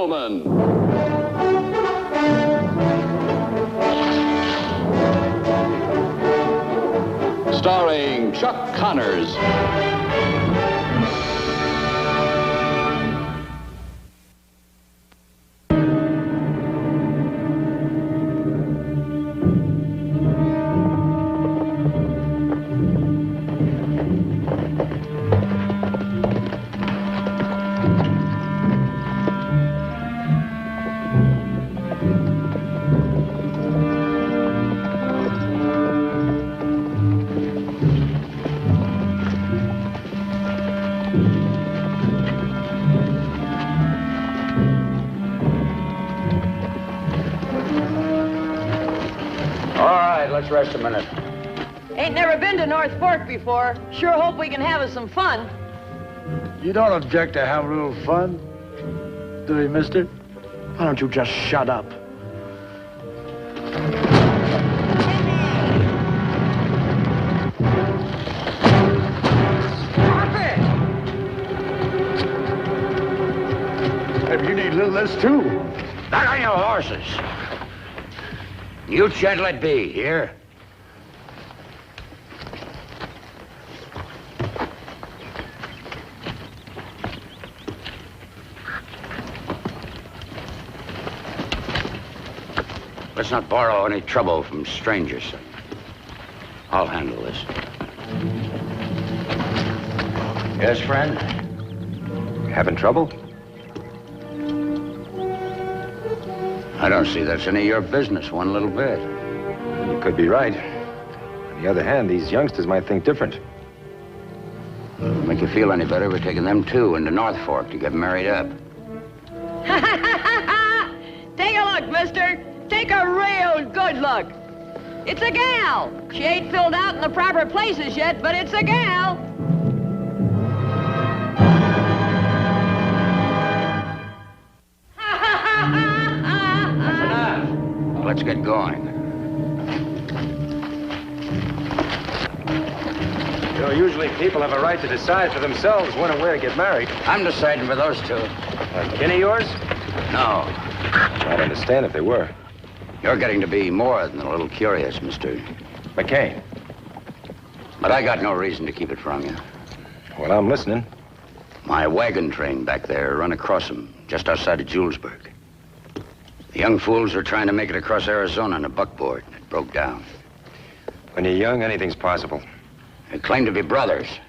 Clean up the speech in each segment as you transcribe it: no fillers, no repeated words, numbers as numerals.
gentlemen, starring Chuck Connors. Let's rest a minute. Ain't never been to North Fork before. Sure hope we can have us some fun. You don't object to have a little fun, do you, mister? Why don't you just shut up? Stop it! Maybe you need a little less, too. Not on your horses. You gentle it be, here. Let's not borrow any trouble from strangers. I'll handle this. Yes, friend? Having trouble? I don't see that's any of your business one little bit. You could be right. On the other hand, these youngsters might think different. Make you feel any better, we're taking them too into North Fork to get married up. Take a look, mister. Take a real good look. It's a gal. She ain't filled out in the proper places yet, but it's a gal. Let's get going. You know, usually people have a right to decide for themselves when and where to get married. I'm deciding for those two. Kin of yours? No. I'd understand if they were. You're getting to be more than a little curious, Mr. McCain. But I got no reason to keep it from you. Well, I'm listening. My wagon train back there run across them just outside of Julesburg. The young fools are trying to make it across Arizona on a buckboard. It broke down. When you're young, anything's possible. They claim to be brothers.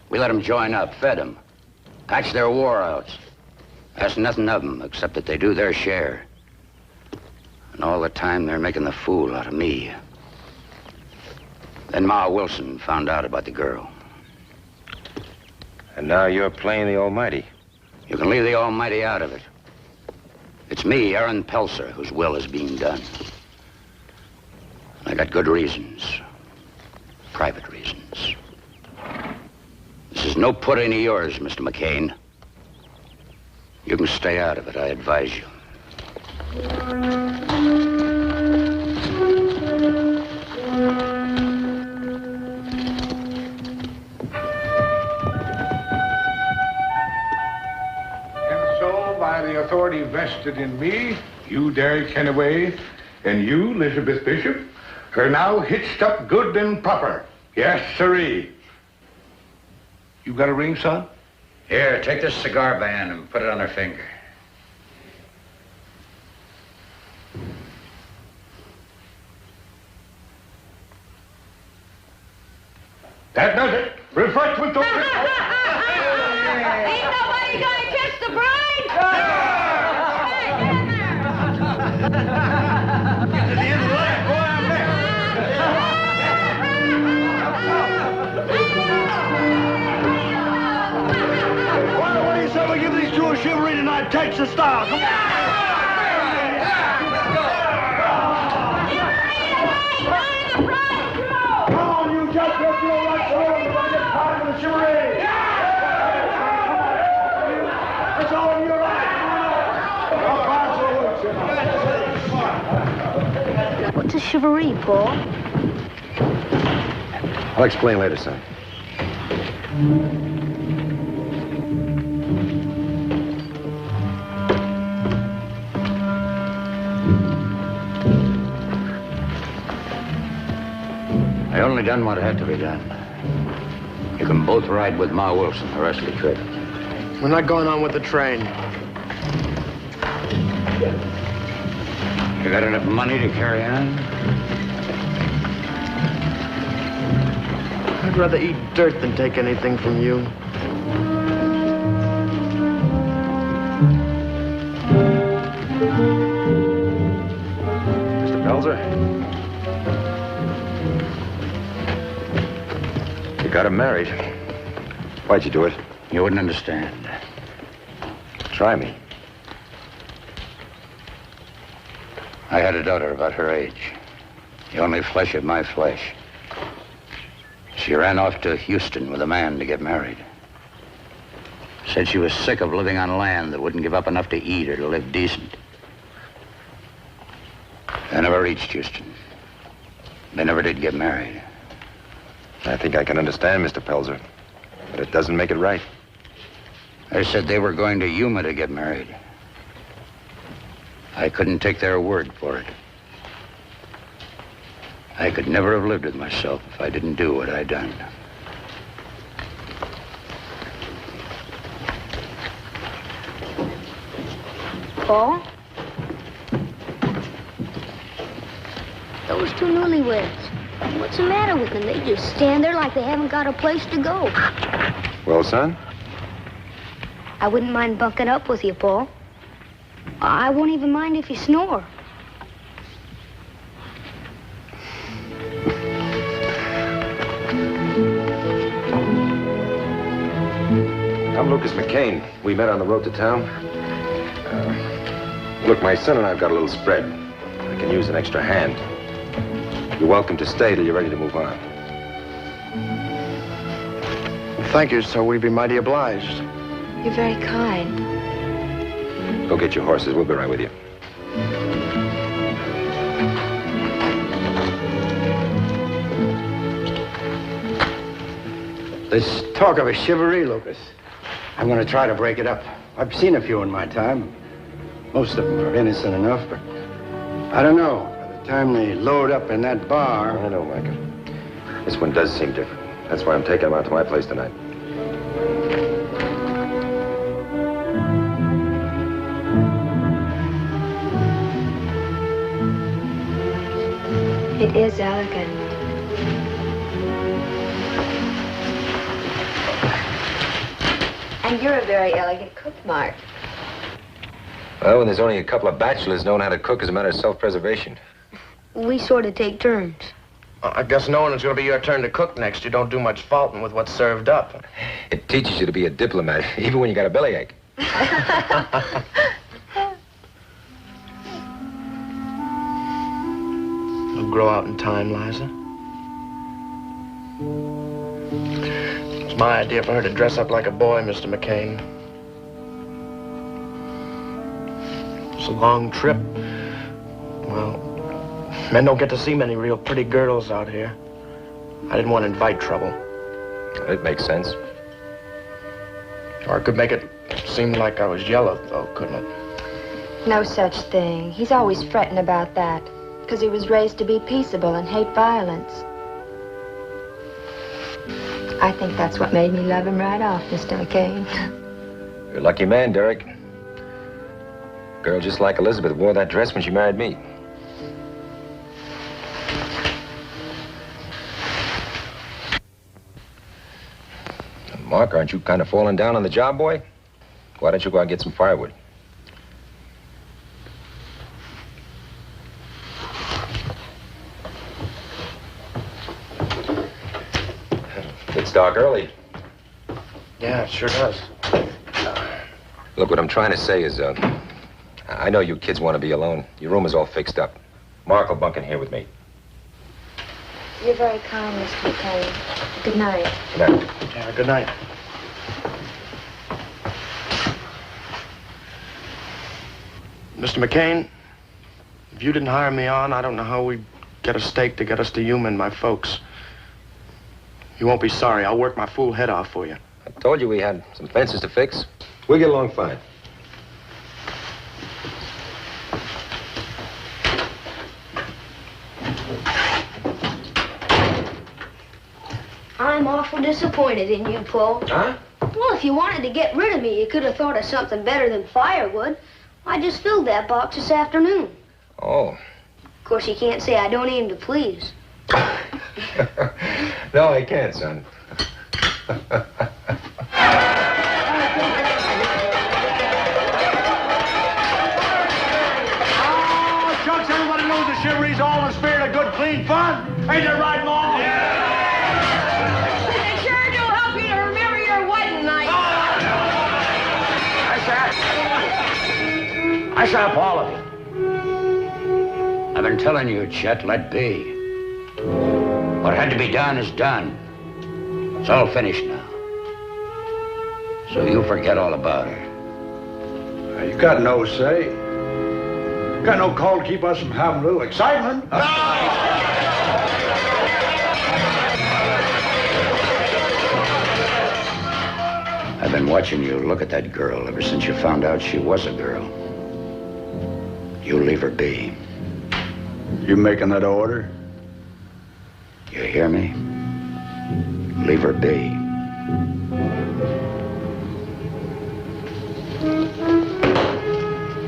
We let them join up, fed them, patched their war outs. Asked nothing of them except that they do their share. And all the time they're making the fool out of me. Then Ma Wilson found out about the girl. And now you're playing the Almighty. You can leave the Almighty out of it. It's me, Aaron Pelser, whose will is being done. I got good reasons. Private reasons. This is no put any of yours, Mr. McCain. You can stay out of it, I advise you. By the authority vested in me, you, Derek Kennaway, and you, Elizabeth Bishop, are now hitched up good and proper. Yes, sirree. You got a ring, son? Here, take this cigar band and put it on her finger. That does it. Refreshment over. Ain't nobody gonna kiss the bride? Get to the end of the line. Go out there. What do you say we give these two a chivalry tonight? Texas style. Come on. Come on, you just get your right to live and get part of the chivalry. That's all in your right. What's a chivalry, Paul? I'll explain later, son. only done what had to be done. You can both ride with Ma Wilson the rest of the trip. We're not going on with the train. You got enough money to carry on? I'd rather eat dirt than take anything from you. Mr. Pelzer? You got him married. Why'd you do it? You wouldn't understand. Try me. I had a daughter about her age. The only flesh of my flesh. She ran off to Houston with a man to get married. Said she was sick of living on land that wouldn't give up enough to eat or to live decent. They never reached Houston. They never did get married. I think I can understand, Mr. Pelzer, but it doesn't make it right. They said they were going to Yuma to get married. I couldn't take their word for it. I could never have lived with myself if I didn't do what I'd done. Paul? Those two newlyweds. What's the matter with them? They just stand there like they haven't got a place to go. Well, son? I wouldn't mind bunking up with you, Paul. I won't even mind if you snore. I'm Lucas McCain. We met on the road to town. Look, my son and I've got a little spread. I can use an extra hand. You're welcome to stay till you're ready to move on. Thank you, sir. We'd be mighty obliged. You're very kind. Go get your horses. We'll be right with you. This talk of a chivalry, Lucas, I'm going to try to break it up. I've seen a few in my time. Most of them are innocent enough, but I don't know. By the time they load up in that bar... I know, Micah. This one does seem different. That's why I'm taking him out to my place tonight. It is elegant. And you're a very elegant cook, Mark. Well, when there's only a couple of bachelors knowing how to cook as a matter of self-preservation. We sort of take turns. I guess knowing it's going to be your turn to cook next, you don't do much faulting with what's served up. It teaches you to be a diplomat, even when you got a bellyache. It'll grow out in time, Liza. It's my idea for her to dress up like a boy, Mr. McCain. It's a long trip. Well, men don't get to see many real pretty girls out here. I didn't want to invite trouble. It makes sense. Or I could make it seem like I was jealous, though, couldn't it? No such thing. He's always fretting about that, because he was raised to be peaceable and hate violence. I think that's what made me love him right off, Mr. McCain. You're a lucky man, Derek. A girl just like Elizabeth wore that dress when she married me. Mark, aren't you kind of falling down on the job, boy? Why don't you go out and get some firewood? It's dark early. Yeah, it sure does. Look, what I'm trying to say is, I know you kids want to be alone. Your room is all fixed up. Mark will bunk in here with me. You're very kind, Mr. McCain. Good night. Good night. Yeah, good night. Mr. McCain, if you didn't hire me on, I don't know how we'd get a stake to get us to Yuma and my folks. You won't be sorry. I'll work my fool head off for you. I told you we had some fences to fix. We'll get along fine. awful disappointed in you, Paul. Huh? Well, if you wanted to get rid of me, you could have thought of something better than firewood. I just filled that box this afternoon. Oh. Of course, you can't say I don't aim to please. No, I can't, son. Chucks, everybody knows the chivalry's all in the spirit of good, clean fun. Ain't that right, Ma? They sure do help you to remember your wedding night. I stop all of you. I've been telling you, Chet, let be. What had to be done is done. It's all finished now. So you forget all about her. You got no say. Got no call to keep us from having a little excitement. I've been watching you look at that girl ever since you found out she was a girl. You leave her be. You making that order? You hear me? Leave her be.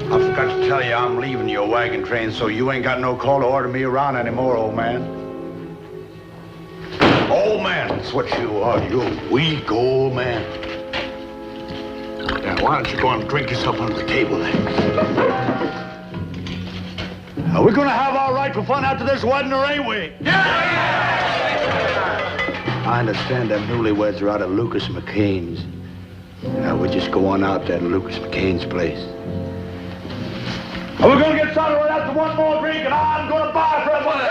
I forgot to tell you I'm leaving your wagon train, so you ain't got no call to order me around anymore, old man. Old man, that's what you are. You're a weak old man. Now, why don't you go and drink yourself under the table then? Are we gonna have our rightful fun after this wedding, or ain't we? Yeah! I understand them newlyweds are out of Lucas McCain's. Now we just go on out there to Lucas McCain's place. Are we gonna get started right after one more drink, and I'm gonna buy for everybody?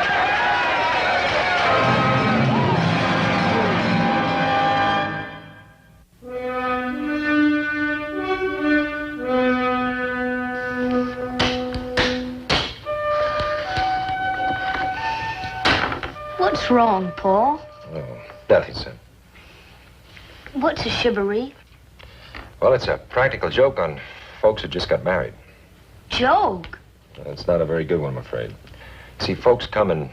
What's wrong, Paul? Oh, nothing, son. What's a chivalry? Well, it's a practical joke on folks who just got married. Joke? It's not a very good one, I'm afraid. See, folks come and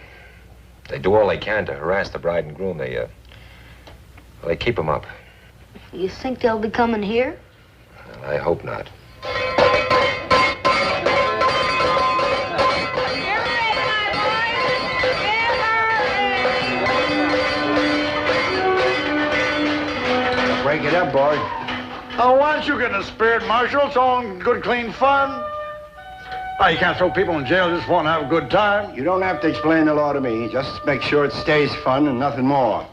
they do all they can to harass the bride and groom. They keep them up. You think they'll be coming here? Well, I hope not. Break it up, boy. Oh, why don't you get in the spirit, Marshal? It's all in good, clean fun. Oh, you can't throw people in jail just want to have a good time. You don't have to explain the law to me. Just make sure it stays fun and nothing more.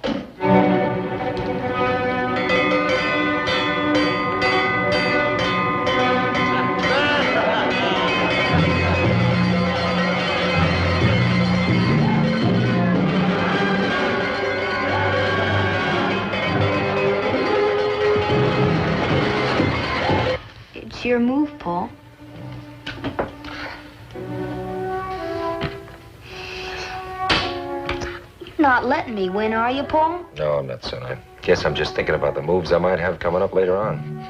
It's your move, Paul. You're not letting me win, are you, Paul? No, I'm not, son. I guess I'm just thinking about the moves I might have coming up later on.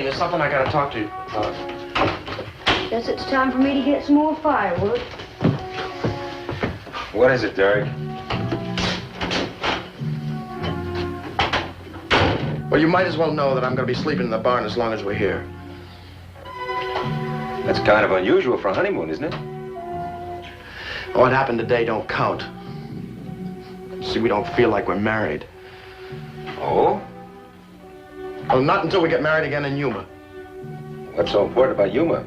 There's something I gotta talk to you about. Guess it's time for me to get some more firewood. What is it, Derek? Well, you might as well know that I'm gonna be sleeping in the barn as long as we're here. That's kind of unusual for a honeymoon, isn't it? What happened today don't count. See, we don't feel like we're married. Oh? Well, not until we get married again in Yuma. What's so important about Yuma?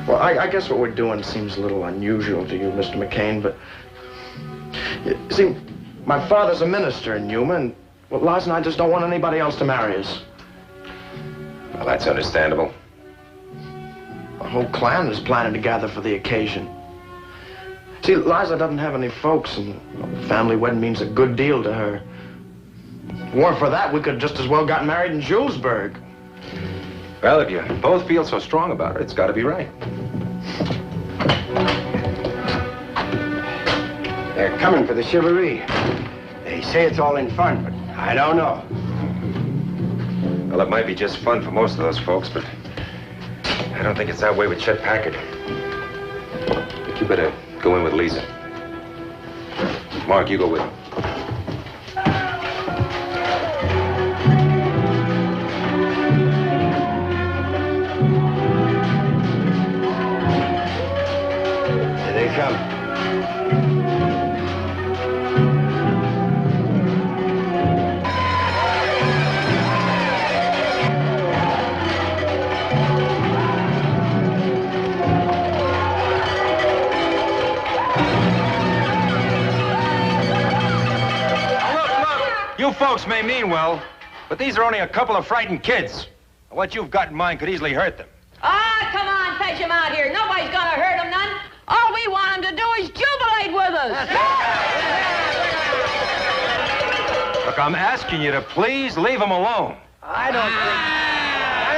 Well, I guess what we're doing seems a little unusual to you, Mr. McCain, but... You see, my father's a minister in Yuma, and, well, Lars and I just don't want anybody else to marry us. Well, that's understandable. The whole clan is planning to gather for the occasion. See, Liza doesn't have any folks, and well, the family wedding means a good deal to her. If it weren't for that, we could just as well got married in Julesburg. Well, if you both feel so strong about it, it's got to be right. They're coming for the chivalry. They say it's all in fun, but I don't know. Well, it might be just fun for most of those folks, but I don't think it's that way with Chet Packard. But you better go in with Lisa. Mark, you go with him. Here they come. You folks may mean well, but these are only a couple of frightened kids. What you've got in mind could easily hurt them. Ah, come on, fetch him out here. Nobody's gonna hurt him none. All we want him to do is jubilate with us. Look, I'm asking you to please leave them alone. I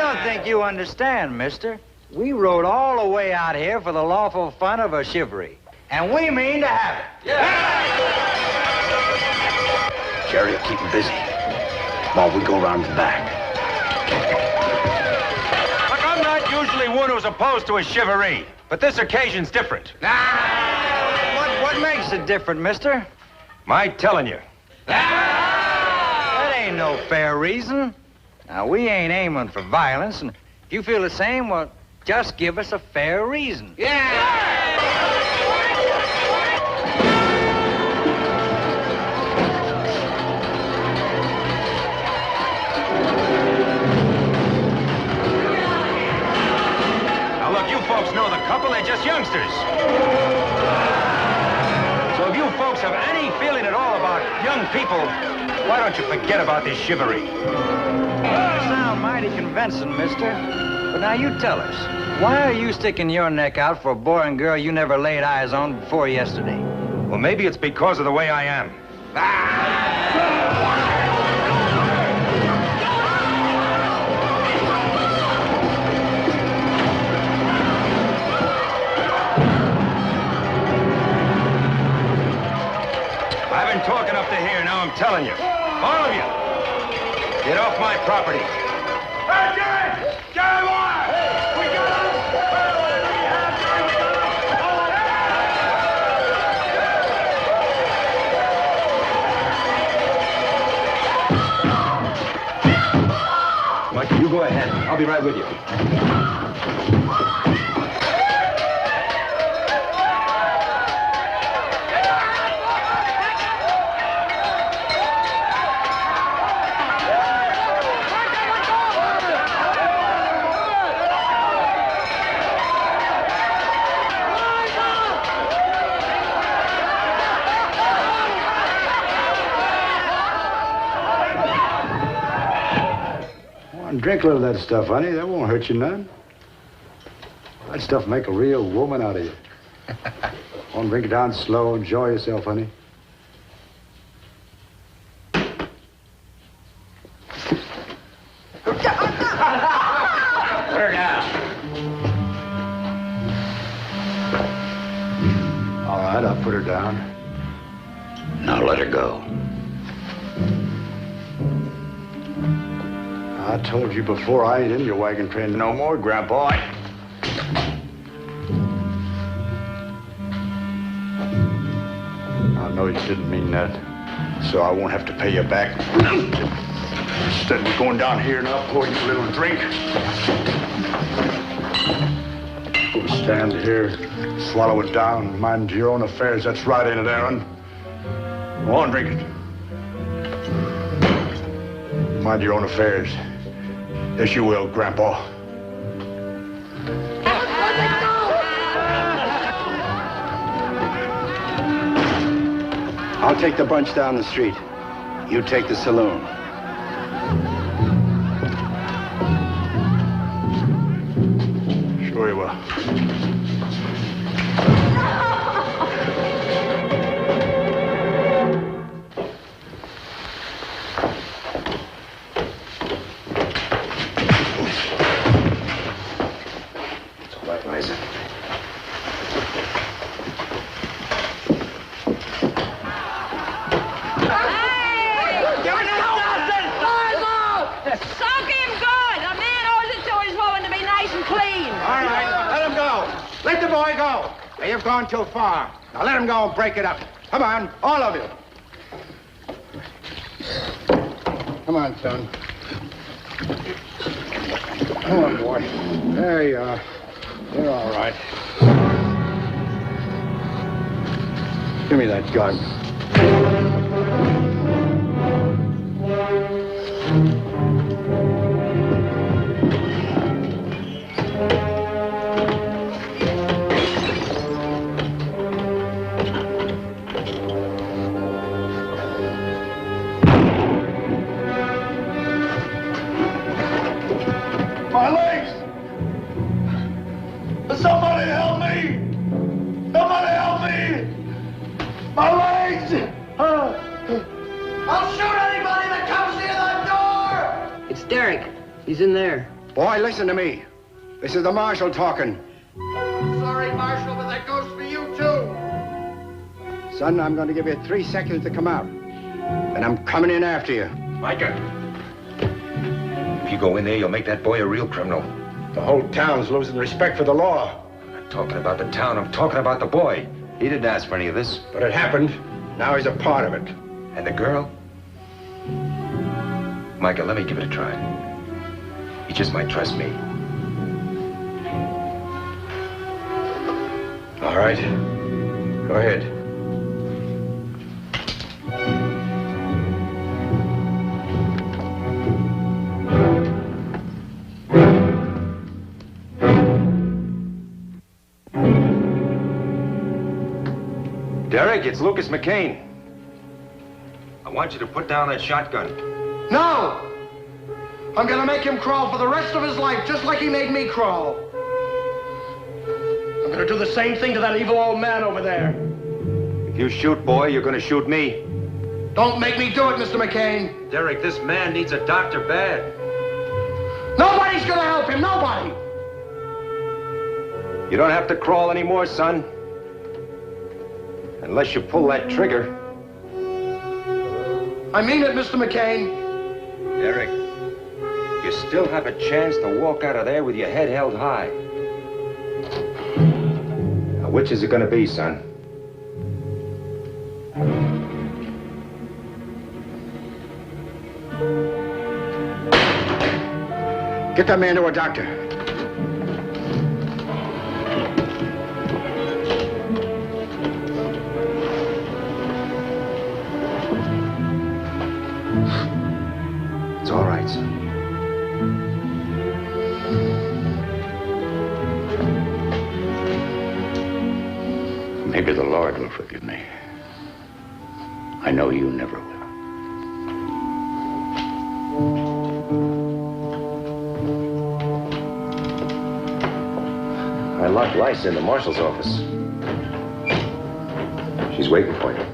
don't think you understand, mister. We rode all the way out here for the lawful fun of a chivalry. And we mean to have it. Jerry, keep him busy while we go around the back. Look, I'm not usually one who's opposed to a chivalry, but this occasion's different. What makes it different, mister? My telling you. That ain't no fair reason. Now, we ain't aiming for violence, and if you feel the same, well, just give us a fair reason. Folks know the couple, they're just youngsters. So if you folks have any feeling at all about young people, why don't you forget about this chivalry? You sound mighty convincing, mister. But now you tell us, why are you sticking your neck out for a boy and girl you never laid eyes on before yesterday? Well, maybe it's because of the way I am. Talking up to here, now I'm telling you. All of you, get off my property. Hey, Jerry! Jerry, boy! We got him! Mike, you go ahead. I'll be right with you. Drink a little of that stuff, honey. That won't hurt you none. That stuff make a real woman out of you. Want to drink it down slow. Enjoy yourself, honey. Put her down. All right, I'll put her down. Now let her go. I told you before, I ain't in your wagon train no more, Grandpa. I know you didn't mean that, so I won't have to pay you back. Instead, we're going down here and I'll pour you a little drink. Go stand here, swallow it down, mind your own affairs. That's right, ain't it, Aaron? Go on, drink it. Mind your own affairs. Yes, you will, Grandpa. I'll take the bunch down the street. You take the saloon. Sure you will. Hey, you've gone too far. Now let him go and break it up. Come on, all of you. Come on, son. Come on, boy. There you are. You're all right. Give me that gun. My legs! Somebody help me! Somebody help me! My legs! I'll shoot anybody that comes near that door! It's Derek. He's in there. Boy, listen to me. This is the marshal talking. Sorry, Marshal, but that goes for you, too. Son, I'm going to give you 3 seconds to come out. And I'm coming in after you. Micah! If you go in there, you'll make that boy a real criminal. The whole town's losing respect for the law. I'm not talking about the town, I'm talking about the boy. He didn't ask for any of this. But it happened. Now he's a part of it. And the girl? Micah, let me give it a try. You just might trust me. All right. Go ahead. Derek, it's Lucas McCain. I want you to put down that shotgun. No! I'm gonna make him crawl for the rest of his life, just like he made me crawl. I'm gonna do the same thing to that evil old man over there. If you shoot, boy, you're gonna shoot me. Don't make me do it, Mr. McCain. Derek, this man needs a doctor bad. Nobody's gonna help him, nobody! You don't have to crawl anymore, son. Unless you pull that trigger. I mean it, Mr. McCain. Derek, you still have a chance to walk out of there with your head held high. Now, which is it gonna be, son? Get that man to a doctor. It's all right, son. Maybe the Lord will forgive me. I know you never will. I locked Lysa in the marshal's office. She's waiting for you.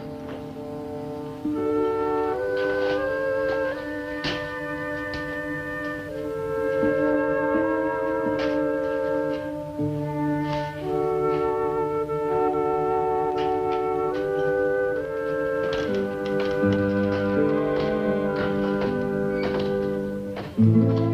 Mm-hmm.